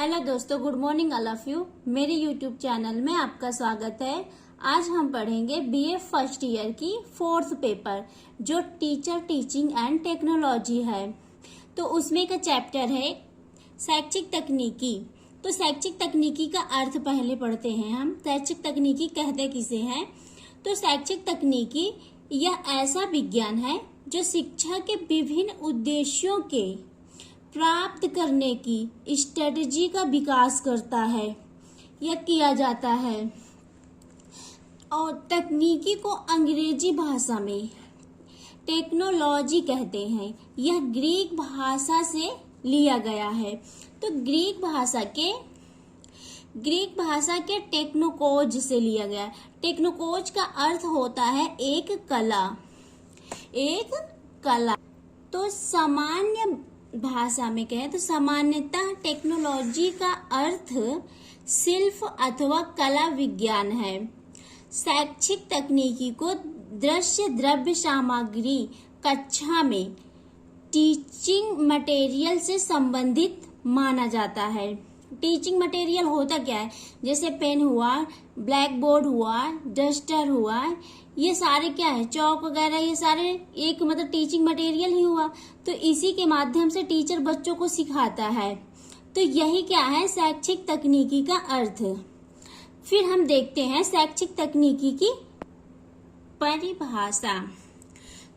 Hello दोस्तों, good morning all of you. मेरे YouTube channel में आपका स्वागत है। आज हम पढ़ेंगे बीए फर्स्ट ईयर की फोर्थ पेपर जो टीचर टीचिंग एंड टेक्नोलॉजी है। तो उसमें का चैप्टर है शैक्षिक तकनीकी। तो शैक्षिक तकनीकी का अर्थ पहले पढ़ते हैं हम। शैक्षिक तकनीकी कहते किसे हैं? तो शैक्षिक तकनीकी यह ऐसा विज्ञान है जो शिक्षा के विभिन्न उद्देश्यों के प्राप्त करने की स्ट्रेटजी का विकास करता है या किया जाता है। और तकनीकी को अंग्रेजी भाषा में टेक्नोलॉजी कहते हैं। यह ग्रीक भाषा से लिया गया है। तो ग्रीक भाषा के टेक्नोकोज से लिया गया। टेक्नोकोज का अर्थ होता है एक कला। तो सामान्य भाषा में कहें तो सामान्यतः टेक्नोलॉजी का अर्थ शिल्प अथवा कला विज्ञान है। शैक्षिक तकनीकी को दृश्य द्रव्य सामग्री कक्षा में टीचिंग मटेरियल से संबंधित माना जाता है। टीचिंग मटेरियल होता क्या है? जैसे पेन हुआ, ब्लैक बोर्ड हुआ, डस्टर हुआ, ये सारे क्या है? चौक वगैरह, ये सारे एक मतलब टीचिंग मटेरियल ही हुआ। तो इसी के माध्यम से टीचर बच्चों को सिखाता है। तो यही क्या है शैक्षिक तकनीकी का अर्थ। फिर हम देखते हैं शैक्षिक तकनीकी की परिभाषा।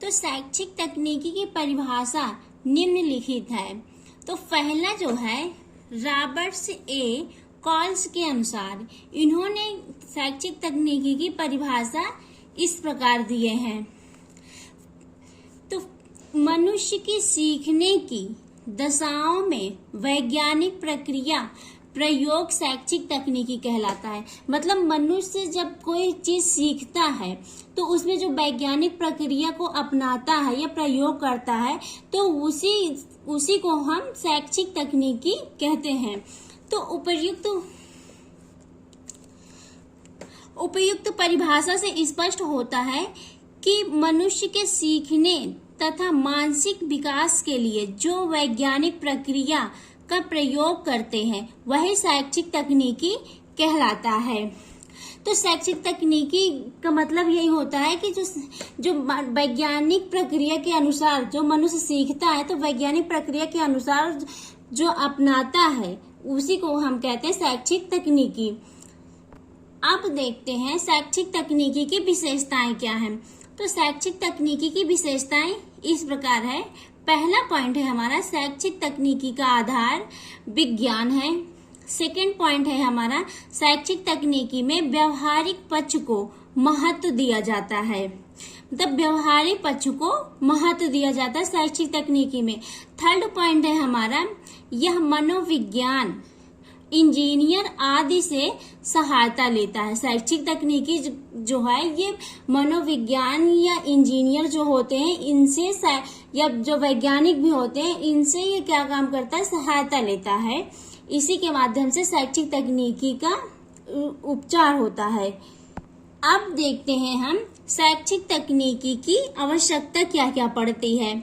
तो शैक्षिक तकनीकी की परिभाषा निम्नलिखित है। तो पहला जो है रॉबर्ट्स ए कॉल्स के अनुसार इन्होंने शैक्षिक तकनीकी की परिभाषा इस प्रकार दिए हैं। तो मनुष्य की सीखने की दशाओं में वैज्ञानिक प्रक्रिया प्रयोग शैक्षिक तकनीकी कहलाता है। मतलब मनुष्य जब कोई चीज सीखता है तो उसमें जो वैज्ञानिक प्रक्रिया को अपनाता है या प्रयोग करता है तो उसी को हम शैक्षिक तकनीकी कहते हैं। तो उपयुक्त परिभाषा से स्पष्ट होता है कि मनुष्य के सीखने तथा मानसिक विकास के लिए जो वैज्ञानिक प्रक्रिया का प्रयोग करते हैं वही शैक्षिक तकनीकी कहलाता है। तो शैक्षिक तकनीकी का मतलब यही होता है कि जो वैज्ञानिक प्रक्रिया के अनुसार जो मनुष्य सीखता है तो वैज्ञानिक प्रक्रिया के अनुसार जो अपनाता है उसी को हम कहते हैं शैक्षिक तकनीकी। अब देखते हैं शैक्षिक तकनीकी की विशेषताएं क्या हैं। तो शैक्षिक तकनीकी की विशेषताएं इस प्रकार है। पहला पॉइंट है हमारा शैक्षिक तकनीकी का आधार विज्ञान है। सेकंड पॉइंट है हमारा शैक्षिक तकनीकी में व्यवहारिक पक्ष को महत्व दिया जाता है। मतलब व्यवहारिक पक्ष को महत्व दिया जाता है शैक्षिक तकनीकी में। थर्ड पॉइंट है हमारा यह मनोविज्ञान इंजीनियर आदि से सहायता लेता है। शैक्षिक तकनीकी जो है ये मनोविज्ञान या इंजीनियर जो होते हैं इनसे या जो वैज्ञानिक भी होते हैं इनसे ये क्या काम करता है? सहायता लेता है। इसी के माध्यम से शैक्षिक तकनीकी का उपचार होता है। अब देखते हैं हम शैक्षिक तकनीकी की आवश्यकता क्या क्या पड़ती है।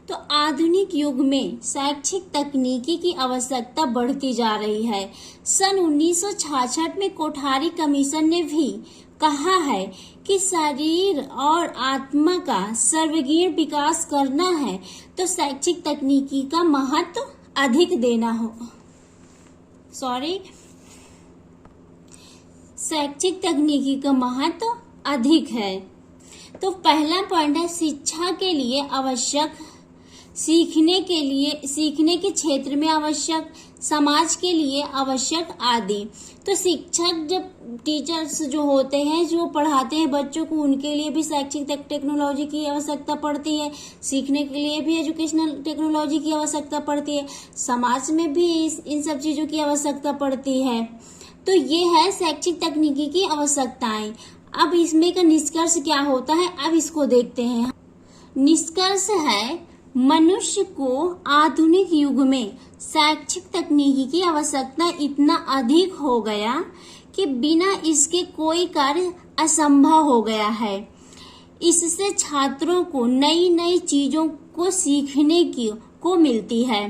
तो आधुनिक युग में शैक्षिक तकनीकी की आवश्यकता बढ़ती जा रही है। सन 1966 में कोठारी कमीशन ने भी कहा है कि शरीर और आत्मा का सर्वगीण विकास करना है तो शैक्षिक तकनीकी का महत्व अधिक देना हो। शैक्षिक तकनीकी का महत्व अधिक है। तो पहला पॉइंट है शिक्षा के लिए आवश्यक, सीखने के क्षेत्र में आवश्यक, समाज के लिए आवश्यक आदि। तो शिक्षक जब टीचर्स जो होते हैं जो पढ़ाते हैं बच्चों को उनके लिए भी शैक्षिक टेक्नोलॉजी की आवश्यकता पड़ती है। सीखने के लिए भी एजुकेशनल टेक्नोलॉजी की आवश्यकता पड़ती है। समाज में भी इन सब चीजों की आवश्यकता पड़ती है। तो ये है शैक्षिक तकनीकी की आवश्यकताएं। अब इसमें का निष्कर्ष क्या होता है अब इसको देखते हैं। निष्कर्ष है मनुष्य को आधुनिक युग में शैक्षिक तकनीकी की आवश्यकता इतना अधिक हो गया कि बिना इसके कोई कार्य असंभव हो गया है। इससे छात्रों को नई नई चीजों को सीखने को मिलती है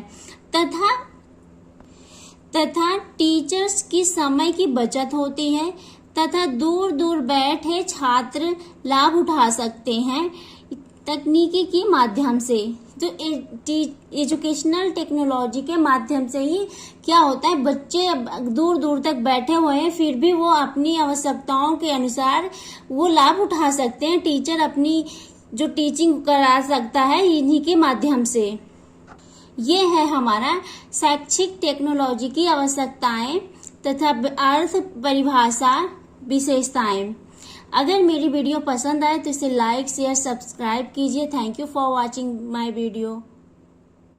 तथा टीचर्स की समय की बचत होती है तथा दूर दूर बैठे छात्र लाभ उठा सकते हैं तकनीकी के माध्यम से। तो एजुकेशनल टेक्नोलॉजी के माध्यम से ही क्या होता है, बच्चे दूर दूर तक बैठे हुए हैं फिर भी वो अपनी आवश्यकताओं के अनुसार वो लाभ उठा सकते हैं। टीचर अपनी जो टीचिंग करा सकता है इन्हीं के माध्यम से। ये है हमारा शैक्षिक टेक्नोलॉजी की आवश्यकताएं तथा अर्थ परिभाषा विशेषताएं। अगर मेरी वीडियो पसंद आए तो इसे लाइक शेयर सब्सक्राइब कीजिए। Thank you for watching my video.